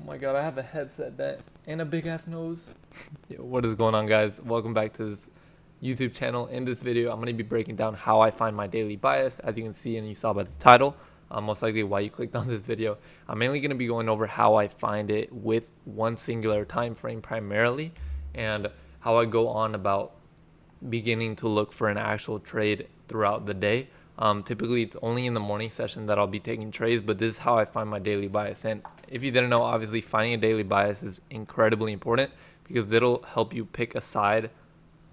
my god, I have a headset that and a big ass nose. Yo, what is going on, guys? Welcome back to this YouTube channel. In this video, I'm going to be breaking down how I find my daily bias. As you can see and you saw by the title, most likely why you clicked on this video. I'm mainly going to be going over how I find it with one singular time frame primarily, and how I go on about beginning to look for an actual trade throughout the day. Typically, it's only in the morning session that I'll be taking trades, but this is how I find my daily bias. And if you didn't know, obviously finding a daily bias is incredibly important because it'll help you pick a side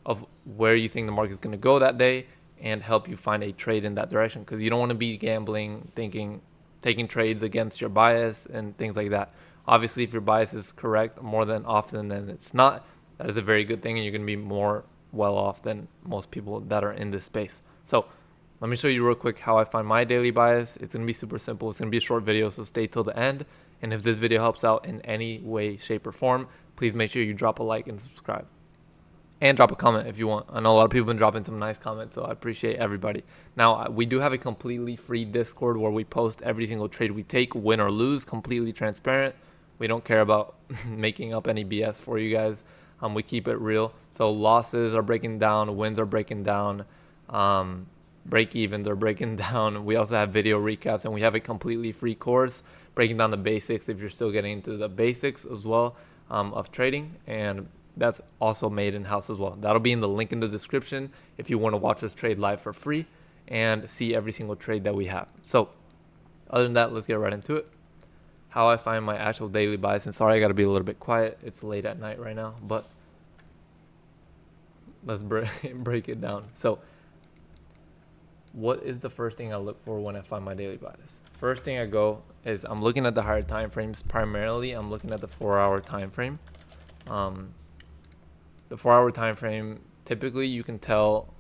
of where you think the market is going to go that day and help you find a trade in that direction, because you don't want to be gambling, taking trades against your bias and things like that. Obviously, if your bias is correct more than often than it's not, that is a very good thing, and you're going to be more well off than most people that are in this space. So let me show you real quick how I find my daily bias. It's going to be super simple. It's going to be a short video, so stay till the end. And if this video helps out in any way, shape, or form, please make sure you drop a like and subscribe. And drop a comment if you want. I know a lot of people have been dropping some nice comments, so I appreciate everybody. Now, we do have a completely free Discord where we post every single trade we take, win or lose, completely transparent. We don't care about making up any BS for you guys. We keep it real. So losses are breaking down, wins are breaking down, break evens are breaking down. We also have video recaps, and we have a completely free course breaking down the basics if you're still getting into the basics as well of trading, and that's also made in-house as well. That'll be in the link in the description if you want to watch us trade live for free and see every single trade that we have. So other than that, let's get right into it. How I find my actual daily bias. And sorry, I got to be a little bit quiet. It's late at night right now, but let's break it down. So what is the first thing I look for when I find my daily bias? First thing I go is I'm looking at the higher time frames. Primarily, I'm looking at the 4-hour time frame. The 4-hour time frame, typically you can tell.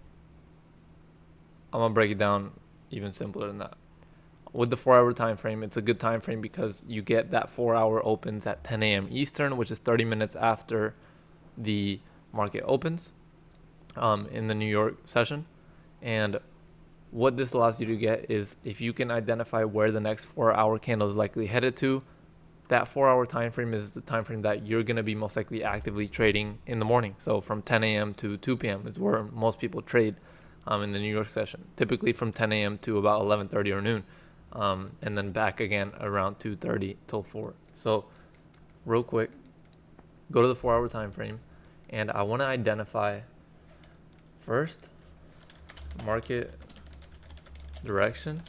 I'm gonna break it down even simpler than that. With the 4-hour time frame, it's a good time frame because you get that 4-hour opens at 10 a.m. Eastern, which is 30 minutes after the market opens in the New York session. And what this allows you to get is if you can identify where the next 4-hour candle is likely headed to, that 4-hour time frame is the time frame that you're going to be most likely actively trading in the morning. So from 10 a.m. to 2 p.m. is where most people trade in the New York session, typically from 10 a.m. to about 11:30 or noon, and then back again around 2:30 till 4. So real quick, go to the 4-hour time frame, and I want to identify first market direction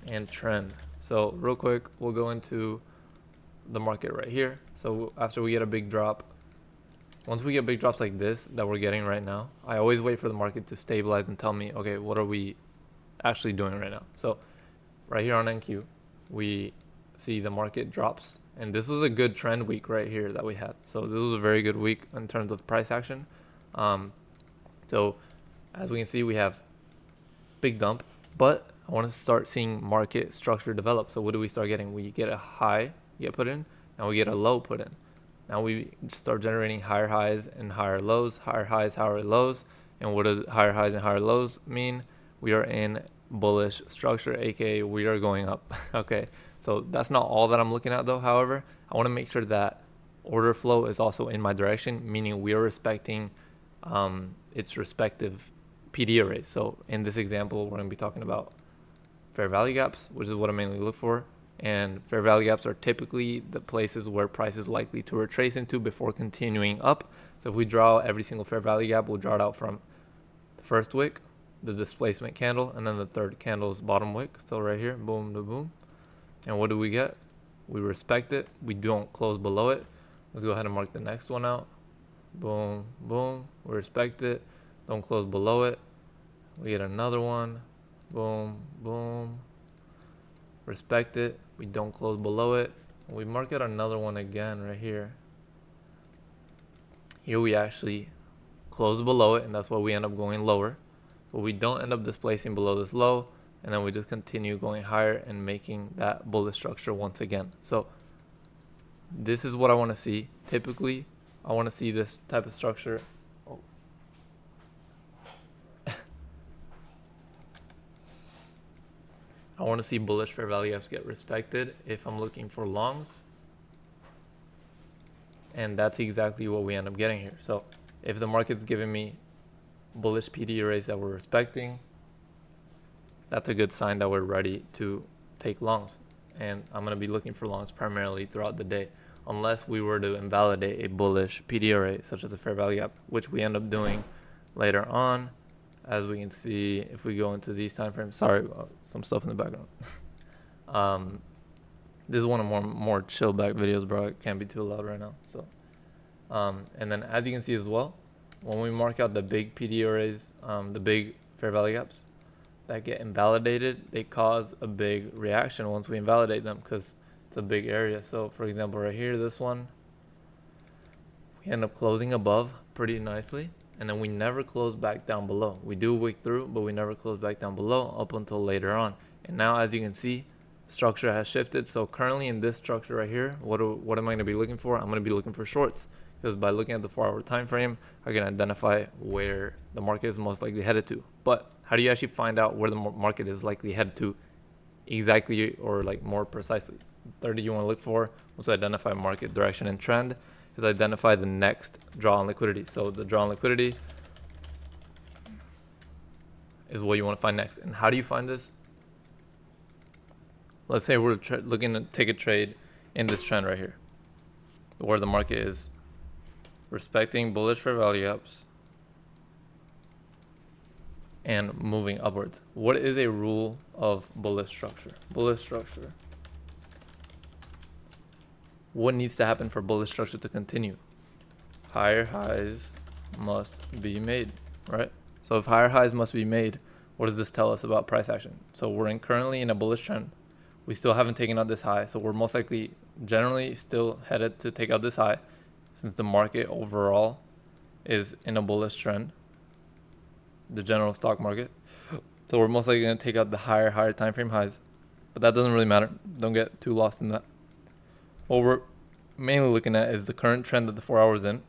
and trend. So real quick, we'll go into the market right here. So after we get a big drop, once we get big drops like this that we're getting right now, I always wait for the market to stabilize and tell me, okay, what are we actually doing right now? So right here on NQ, we see the market drops, and this was a good trend week right here that we had. So this was a very good week in terms of price action. So as we can see, we have big dump, but I want to start seeing market structure develop. So what do we start getting? We get a high get put in, and we get a low put in. Now we start generating higher highs and higher lows, higher highs, higher lows. And what does higher highs and higher lows mean? We are in bullish structure, aka we are going up. Okay, so that's not all that I'm looking at though. However, I want to make sure that order flow is also in my direction, meaning we are respecting its respective PD arrays. So in this example, we're going to be talking about fair value gaps, which is what I mainly look for. And fair value gaps are typically the places where price is likely to retrace into before continuing up. So if we draw every single fair value gap, we'll draw it out from the first wick, the displacement candle, and then the third candle's bottom wick. So right here, boom to boom. And what do we get? We respect it. We don't close below it. Let's go ahead and mark the next one out. Boom, boom. We respect it. Don't close below it. We get another one. Boom, boom. Respect it. We don't close below it. We mark out another one again right here. Here we actually close below it, and that's why we end up going lower. But we don't end up displacing below this low, and then we just continue going higher and making that bullish structure once again. So this is what I want to see. Typically, I want to see this type of structure. I want to see bullish fair value gaps get respected if I'm looking for longs. And that's exactly what we end up getting here. So if the market's giving me bullish PD arrays that we're respecting, that's a good sign that we're ready to take longs. And I'm going to be looking for longs primarily throughout the day, unless we were to invalidate a bullish PD array, such as a fair value gap, which we end up doing later on. As we can see, if we go into these time frames, sorry about some stuff in the background. This is one of more chill back videos, bro. It can't be too loud right now. So, and then as you can see as well, when we mark out the big PD arrays, the big fair value gaps that get invalidated, they cause a big reaction once we invalidate them because it's a big area. So for example, right here, this one, we end up closing above pretty nicely, and then we never close back down below. We do wick through, but we never close back down below up until later on. And now, as you can see, structure has shifted. So currently in this structure right here, what am I going to be looking for? I'm going to be looking for shorts, because by looking at the 4-hour time frame, I can identify where the market is most likely headed to. But how do you actually find out where the market is likely headed to exactly, or like more precisely? Third you want to look for, once you identify market direction and trend, is identify the next draw on liquidity. So the draw on liquidity is what you want to find next. And how do you find this? Let's say we're looking to take a trade in this trend right here, where the market is respecting bullish fair value gaps and moving upwards. What is a rule of bullish structure? Bullish structure. What needs to happen for bullish structure to continue? Higher highs must be made, right? So if higher highs must be made, what does this tell us about price action? So we're currently in a bullish trend. We still haven't taken out this high, so we're most likely generally still headed to take out this high, since the market overall is in a bullish trend, the general stock market. So we're most likely going to take out the higher time frame highs, but that doesn't really matter. Don't get too lost in that. What we're mainly looking at is the current trend that the 4 hours in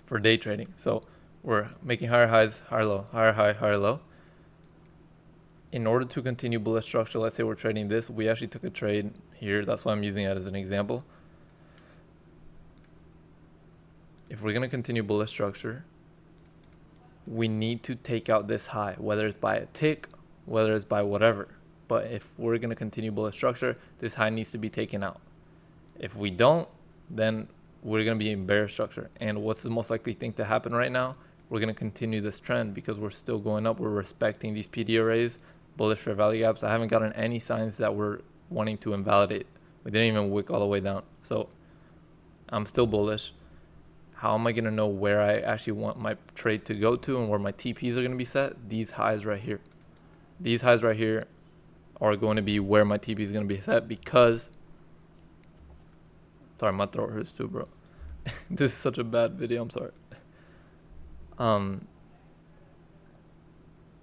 for day trading. So we're making higher highs, higher low, higher high, higher low. In order to continue bullish structure, let's say we're trading this, we actually took a trade here. That's why I'm using it as an example. If we're going to continue bullish structure, we need to take out this high, whether it's by a tick, whether it's by whatever. But if we're going to continue bullish structure, this high needs to be taken out. If we don't, then we're going to be in bearish structure. And what's the most likely thing to happen right now? We're going to continue this trend because we're still going up. We're respecting these PD arrays, bullish fair value gaps. I haven't gotten any signs that we're wanting to invalidate. We didn't even wick all the way down. So I'm still bullish. How am I going to know where I actually want my trade to go to and where my TPs are going to be set? These highs right here. These highs right here are going to be where my TP is going to be set, because... Sorry, my throat hurts too, bro. This is such a bad video. I'm sorry.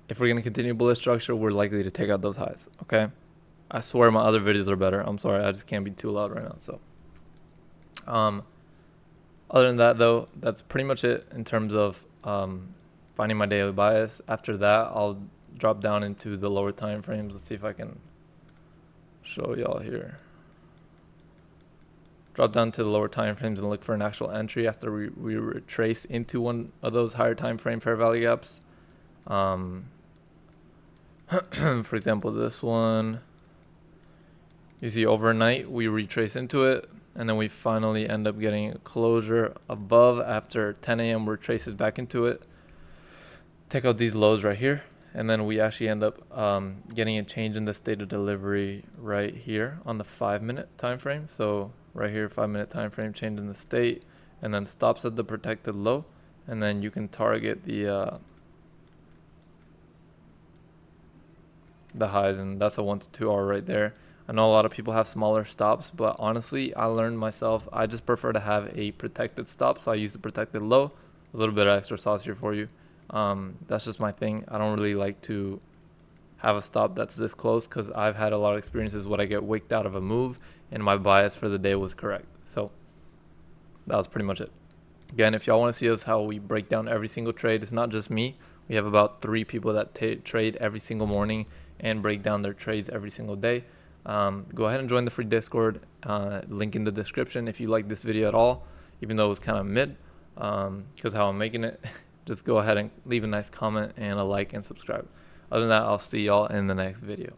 If we're going to continue bullish structure, we're likely to take out those highs, okay? I swear my other videos are better. I'm sorry. I just can't be too loud right now. So, other than that, though, that's pretty much it in terms of finding my daily bias. After that, I'll drop down into the lower time frames. Let's see if I can show y'all here. Drop down to the lower time frames and look for an actual entry after we retrace into one of those higher time frame fair value gaps. For example, this one, you see overnight we retrace into it, and then we finally end up getting a closure above. After 10 a.m. we traces back into it, take out these lows right here, and then we actually end up getting a change in the state of delivery right here on the 5-minute time frame. So right here, 5-minute time frame, change in the state, and then stops at the protected low, and then you can target the highs, and that's a 1 to 2 hour right there. I know a lot of people have smaller stops, but honestly, I learned myself, I just prefer to have a protected stop, so I use the protected low. A little bit of extra sauce here for you. That's just my thing. I don't really like to have a stop that's this close, because I've had a lot of experiences when I get wicked out of a move and my bias for the day was correct. So that was pretty much it. Again, if y'all want to see us how we break down every single trade, it's not just me. We have about 3 people that trade every single morning, and break down their trades every single day. Go ahead and join the free Discord, link in the description. If you like this video at all, even though it was kind of mid, because how I'm making it, just go ahead and leave a nice comment and a like and subscribe. Other than that, I'll see y'all in the next video.